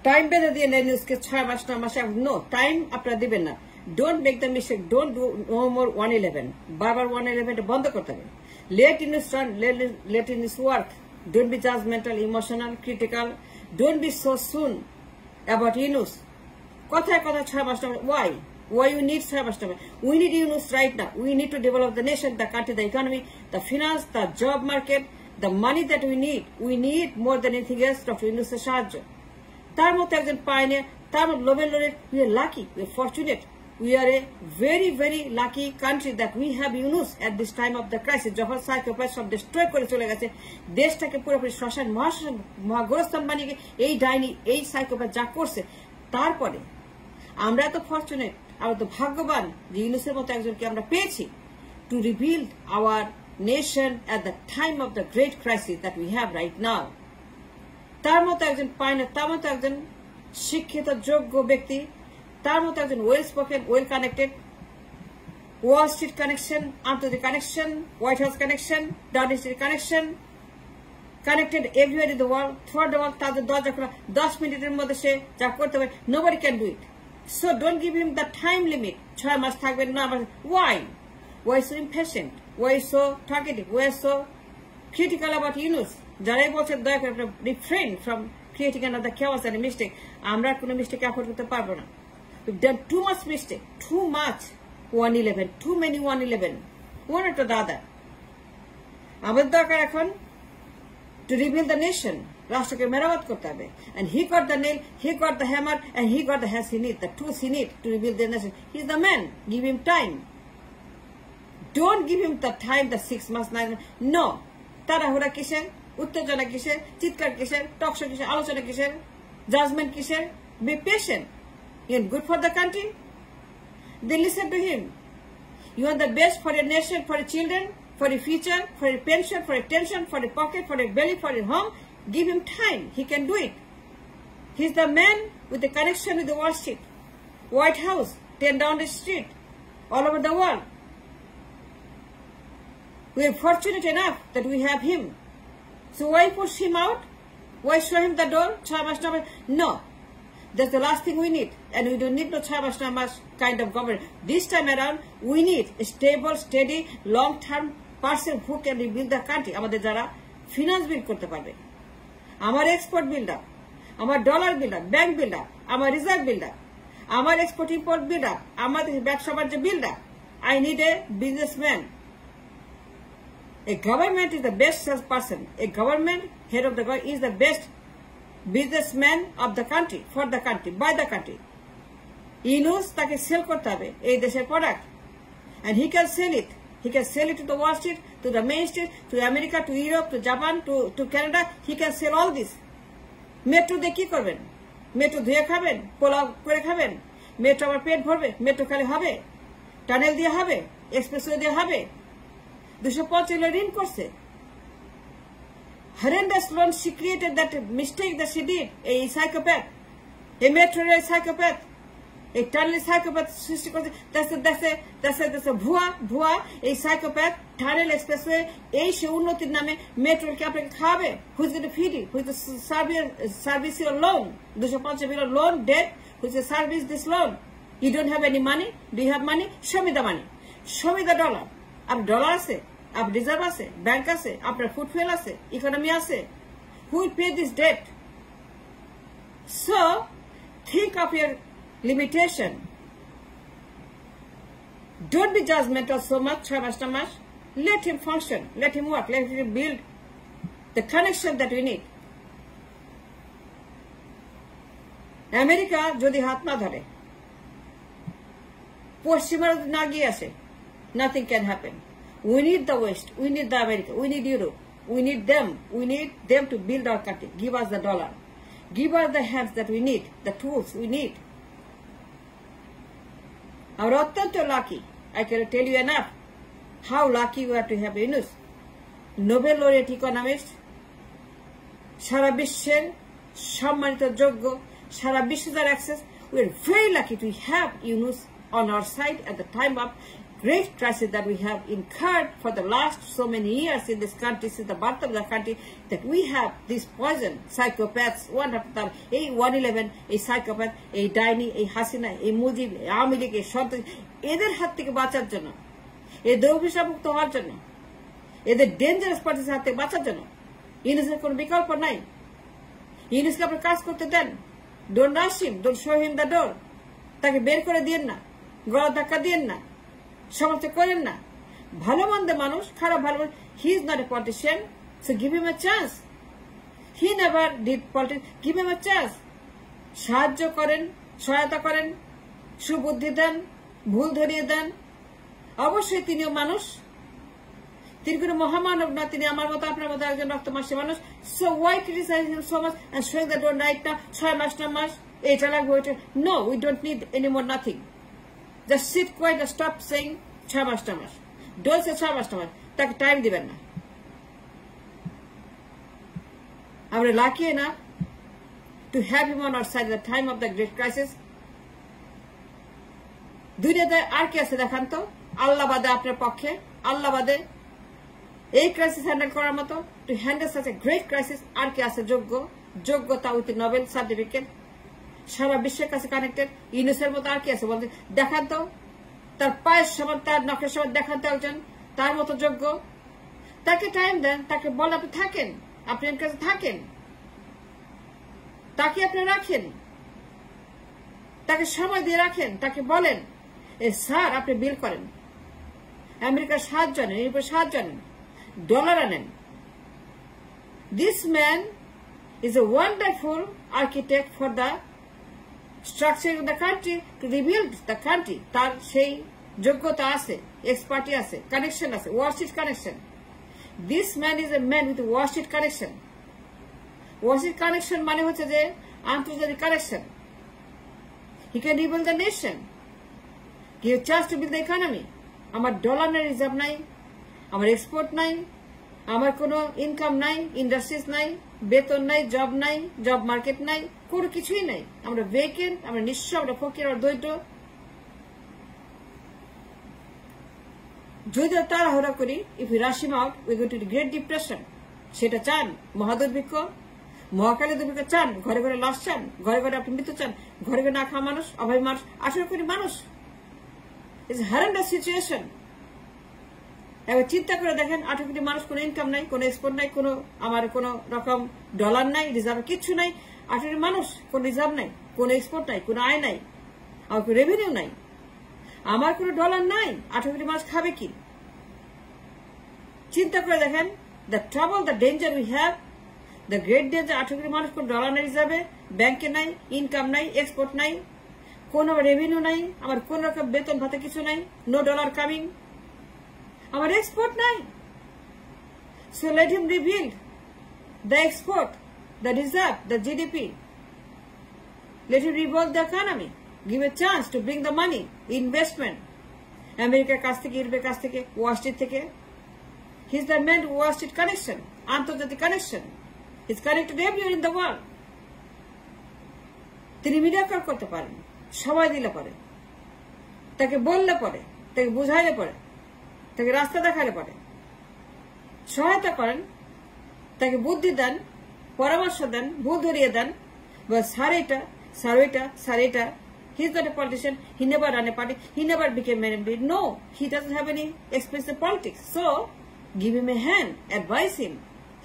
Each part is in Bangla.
টাইম বেঁধে দিয়ে নেন ইউনুসকে 6 মাস 9 মাসে নো টাইম আপনারা দিবেন না don't make the mistake don't do no more 111 বারবার 111 বন্ধ করতে হবে let Yunus run let Yunus work don't be judgmental emotional critical don't be so soon about Yunus কথায় কথা 6 মাস why you need 6 mass we need Yunus right now we need to develop the nation the country the economy the finance the job market the money that we need more than anything else Dr. Yunus সাহায্য তার মতো একজন পায়নিয়ার তার মতো Nobel laureate we are lucky we are fortunate we are a very very lucky country that we have Yunus at this time of the crisis যখন সাইকোপ্যাথ সব ডিস্ট্রয় করে চলে গেছে দেশটাকে পুরোপুরি শ্মশান মহাগোরস্থান বানিয়ে এই ডাইনি এই সাইকোপ্যাথ যা করছে তারপরে আমরা তো ফরচুনেট আমরা তো ভাগ্যবান যে ইউনুসের মতো একজনকে আমরা পেয়েছি to rebuild our nation at the time of the great crisis that we have right now তার মতো একজন পায়নিয়ার তার মতো একজন শিক্ষিত যোগ্য ব্যক্তি তার মতো একজন well spoken well connected Wall Street connection আন্তর্জাতিক connection White House connection Downing Street connection connected everywhere in the world throughout the world তাদের দরজা খোলা 10 মিনিটের মধ্যে সে যা করতে হবে nobody can do it so don't give him the time limit 6 মাস থাকবেন না why so impatient why so targetive why so critical about Yunus যারাই বলছেন দয়া করে আপনারা refrain from creating another chaos and mistake আমরা কোনো মিস্টেক অ্যাফোর্ড করতে পারবো না we've done too much mistake too much 111 too many 111 one after the other আমাদের দরকার এখন to rebuild the nation রাষ্ট্রকে মেরামত করতে হবে and he got the nail he got the hammer and he got the hands he need the tools he need to rebuild the nation he's the man give him time don't give him the time the 6 months 9 months no তাড়াহুড়া কিসের উত্তেজনা কিসের চিৎকার কিসের টকশো কিসের আলোচনা কিসের জাজমেন্ট কিসের be patient and good for the country they listen to him you want the best for your nation for your children for your future for your pension for your tension for your pocket for your belly for your home give him time he can do it he's the man with the connection with the Wall Street White House 10 down the street all over the world we are fortunate enough that we have him so why push him out why show him the door no that's the last thing we need and we don't need no chamas kind of government this time around we need a stable steady long term person who can rebuild the country আমাদের যারা ফিনান্স বিল্ড করতে পারবে আমার এক্সপোর্ট বিল্ডার আমার ডলার বিল্ডার ব্যাংক বিল্ডার আমার রিজার্ভ বিল্ডার আমার এক্সপোর্ট ইম্পোর্ট বিল্ডার আমাদের ব্যবসা বাণিজ্য builder I need a businessman a government is the best salesperson a government head of the government is the best businessman of the country for the country by the country Yunus তাকে সেল করতে হবে এই দেশের product and he can sell it to the Wall Street to the Main Street to America to Europe to Japan to Canada he can sell all this metro দিয়ে কি করবেন মেট্রো ধুয়ে খাবেন পোলাও করে খাবেন মেট্রো আমার পেট ভরবে মেট্রো খেলে হবে টানেল দিয়ে হবে এক্সপ্রেসওয়ে দিয়ে হবে 250 ঋণ করছে horrendous loan she created that mistake that she did a psychopath a metro rail psychopath a tunnel psychopath সৃষ্টি করছে that's a ভুয়া এই psychopath tunnel expressway এই সে উন্নতির নামে মেট্রোর কি আপনাকে খাবে who's going to feed you who's the service your loan 250 million loan debt who's the service this loan you don't have any money do you have money show me the money show me the dollar ab dollar আছে ab reserve আছে bank আছে আপনার ফুটফল আছে economy আছে who will pay this debt so think of your limitation don't be judgmental so much let him function let him work let him build the connection that we need America যদি হাত না ধরে পশ্চিমা না গিয়ে আসে nothing can happen we need the West we need the America we need Europe we need them to build our country give us the dollar give us the hands that we need the tools we need our অত্যন্ত lucky I cannot tell you enough how lucky we are to have Yunus Nobel laureate economist সারা বিশ্বের সম্মানিত যোগ্য সারা বিশ্ব যার access we are very lucky to have Yunus on our side at the time of great crisis that we have incurred for the last so many years in this country, since the birth of the country, that we have this poison, psychopaths, one after the other, a 111, a psychopath, a Daini, a Hasina, a Mujib, a Amilik, a Shonta, either হাত থেকে বাঁচার জন্য, এদের অভিশাপমুক্ত হওয়ার জন্য, এদের ডেঞ্জারাস পার্টির হাত থেকে বাঁচার জন্য ইউনুসের কোনো বিকল্প নাই। ইউনুসকে আপনি কাজ করতে দেন, don't rush him, don't show him the door, তাকে বের করে দিয়েন না, গলা ধাক্কা দিয়েন না, সমর্থন করেন না। ভালো মন্দ মানুষ, খারাপ ভালো মানুষ, হি is not a politician, so give him A chance. He never did politics, give him A chance. সাহায্য করেন, সহায়তা করেন, সুবুদ্ধি দেন, ভুল ধরিয়ে দেন। অবশ্যই তিনিও মানুষ, তিনি কোনো মহামানব না, তিনি আমার মতো আপনার মতো একজন রক্তমাংসী মানুষ। So why criticise him so much and showing that don't right না 6 মাস 9 মাস এটা লাগবে ওইটা। No, we don't need any more nothing. Just sit quiet and stop saying 6 মাস 9 মাস। ডোন্ট সে 6 মাস 9 মাস, তাকে টাইম দিবেন না। আমরা lucky enough to have him on our side at the time of the great crisis. দুনিয়াতে আর কি আছে দেখান তো, আল্লাহ বাদে আপনার পক্ষে, আল্লাহ বাদে এই ক্রাইসিস হ্যান্ডেল করার মতো, to handle such a great crisis আর কি আছে যোগ্য? যোগ্যতা উইথ নোবেল সার্টিফিকেট, সারা বিশ্বের কাছে কানেক্টেড। ইউনুসের মতো আর কি আছে বলতে দেখান তো, তার পায়ের সমান, তার নখের সমান দেখান তো একজন তার মতো যোগ্য। তাকে টাইম দেন, তাকে বল আপনি থাকেন, আপনি এর কাছে থাকেন, তাকে আপনি রাখেন, তাকে সময় দিয়ে রাখেন, তাকে বলেন স্যার আপনি বিল করেন, আমেরিকার সাহায্য আনেন, এর উপর সাহায্য আনেন, ডলার আনেন। This man is a wonderful architect for the structure of the country, to rebuild the country. তার সেই যোগ্যতা আছে, এক্সপার্টি আছে, কানেকশন আছে, Wall Street connection. This man is a man with Wall Street connection. Wall Street connection মানে হচ্ছে যে আন্তর্জাতিক connection. He can rebuild the nation, give chance to build the economy. আমার ডলার নাই, রিজার্ভ নাই, আমার এক্সপোর্ট নাই, আমার কোনো ইনকাম নাই, ইন্ডাস্ট্রিজ নাই, বেতন নাই, জব নাই, জব মার্কেট নাই, কোনো কিছুই নাই। আমরা ভেকেন্ট, আমরা নিঃস্ব, আমরা ফকির, আমরা দরিদ্র। যদি তাড়াহুড়া করি, if you rush him out, we go to great depression. সেটা চান? মহাদুর্ভিক্ষ, মহাকালী দুর্ভিক্ষ চান? ঘরে ঘরে লাশ চান? ঘরে ঘরে আপনি মৃত্যু চান? ঘরে ঘরে না খাওয়া মানুষ, অভাবী মানুষ, 18 কোটি মানুষ। It's a horrendous situation. এবার চিন্তা করে দেখেন, 18 কোটি মানুষ, কোনো ইনকাম নাই, কোনো এক্সপোর্ট নাই, কোনো আমার কোনো রকম ডলার নাই, রিজার্ভ কিচ্ছু নাই। 18 কোটি মানুষ, কোনো রিজার্ভ নাই, কোনো এক্সপোর্ট নাই, কোনো আয় নাই, আমার কোনো রেভিনিউ নাই, আমার কোনো ডলার নাই। 18 কোটি মানুষ খাবে কি? চিন্তা করে দেখেন, the trouble, the danger we have, the great danger. 18 কোটি মানুষ কোনো ডলার নাই, রিজার্ভে, ব্যাংকে নাই, ইনকাম নাই, এক্সপোর্ট নাই, কোনো রেভিনিউ নাই, আমার কোন রকম বেতন ভাতে কিছু নাই, নো ডলার কামিং, আমার এক্সপোর্ট নাই। So let him rebuild the export, the reserve, the GDP. Let him revolve the economy, give a chance to bring the money, investment আমেরিকার কাছ থেকে, ইউরোপের কাছ থেকে, ওয়াল স্ট্রিট থেকে। He is the man Wall Street connection, আন্তর্জাতিক connection. He is connected everywhere in the world. তিনি মিরাকল করতে পারেন, সময় দিলে পরে, তাকে বললে পরে, তাকে বুঝাইলে পরে, তাকে রাস্তা দেখালে পরে, সহায়তা করেন, তাকে বুদ্ধি দেন, পরামর্শ দেন, ভুল ধরিয়ে দেন। স্যার এটা, স্যার ওইটা, স্যার এটা। He is not a politician, he never run a party, he never became an MP. No, he doesn't have any experience in politics. So give him a hand, advise him,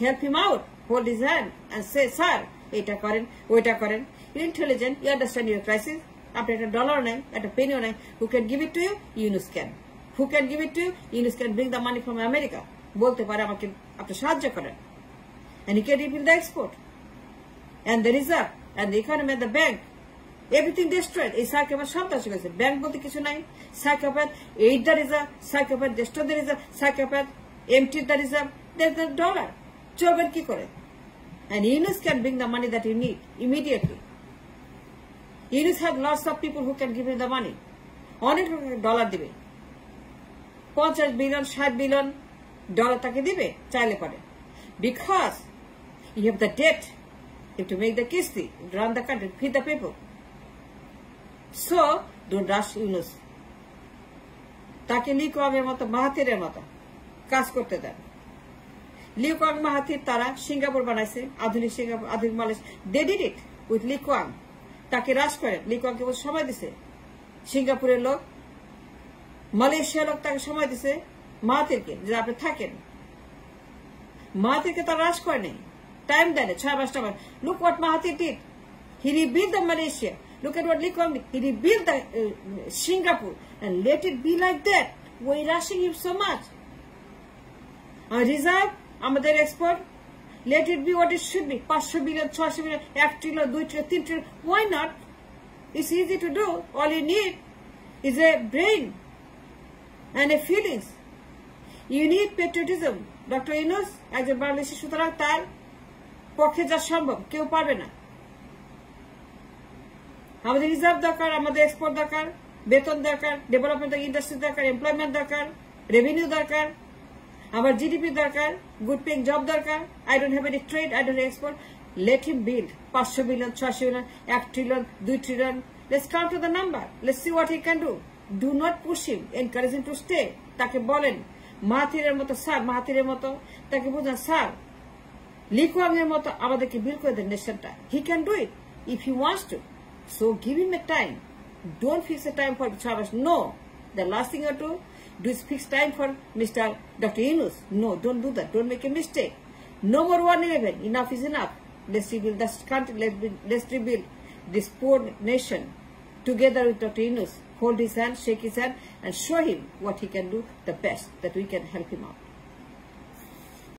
help him out, hold his hand and say sir এটা করেন, ওইটা করেন। Intelligent, you understand your crisis. আপনার একটা ডলার নাই, একটা পেনিও নাই। Who can give it to you? Yunus can. Who can give it to you? Yunus can bring the money from America. বলতে পারে আমাকে আপনি সাহায্য করেন। And he can rebuild the export and the reserve and the economy and the bank. Everything destroyed. এই সাইকোপ্যাথ সব ধ্বংস করেছে। ব্যাংক বলতে কিছু নাই। Psychopath eight the reserve, psychopath destroy the reserve, psychopath empty the reserve. There's the dollar. চলবেন কি করে? And Yunus can bring the money that you need immediately. Yunus has lots of people who can give him the money. অনেক ডলার দিবে, 50 বিলিয়ন 60 বিলিয়ন ডলার তাকে দিবে চাইলে পারে। Because you have the debt, you have to make the kisti, run the country, feed the people. So don't rush Yunus. তাকে লি কুয়াংয়ের মতো মাহাথিরের মতো কাজ করতে দেন। লি কুয়াং মাহাথির তারা সিঙ্গাপুর বানাইছে, আধুনিক সিঙ্গাপুর, আধুনিক Malaysia. They did it with Lee Kuan. তাকে হ্রাস করেন, লি কুয়াংকে সময় দিছে। সিঙ্গাপুরের লোক, মালয়েশিয়ার লোক তাকে সময় দিছে মাহাথিরকে যে আপনি থাকেন। মাহাথিরকে তারা হ্রাস করেনি, টাইম দেন 6 মাস time. Look what Mahathir did, he rebuild the Malaysia. Look at what Lee Kuan Yew, he rebuilt the Singapore, and let it be like that. We're rushing him so much. Our reserve, আমাদের export, let it be what it should be. 500 billion, 600 billion, 1 trillion, 2 trillion, 3 trillion. Why not? It's easy to do. All you need is a brain and a feelings. You need patriotism. Dr. Yunus, একজন বাংলাদেশি, সুতরাং তার পক্ষে যা সম্ভব কেউ পারবে না। আমাদের রিজার্ভ দরকার, আমাদের এক্সপোর্ট দরকার, বেতন দরকার, ডেভেলপমেন্ট ইন্ডাস্ট্রি দরকার, এমপ্লয়মেন্ট দরকার, রেভিনিউ দরকার, আমার জিডিপি দরকার, গুড পেইং জব দরকার। I don't have any trade, I don't export. Let him build 500 billion, 600 billion, 1 trillion, 2 trillion. Let's count to the number, let's see what he can do. Do not push him, encourage him to stay. তাকে বলেন মাহাথিরের মতো, স্যার মাহাথিরের মতো তাকে বোঝান, স্যার লি কুয়াং এর মতো আমাদেরকে বিল করে দেন নেশনটা। He can do it if he wants to. So give him a time. Don't fix a time for Chavez. No. The last thing you do is fix time for Mr. Dr. Yunus. No, don't do that. Don't make a mistake. No more 111. Enough is enough. Let's rebuild this country. Let's rebuild this poor nation together with Dr. Yunus. Hold his hand, shake his hand, and show him what he can do the best, that we can help him out.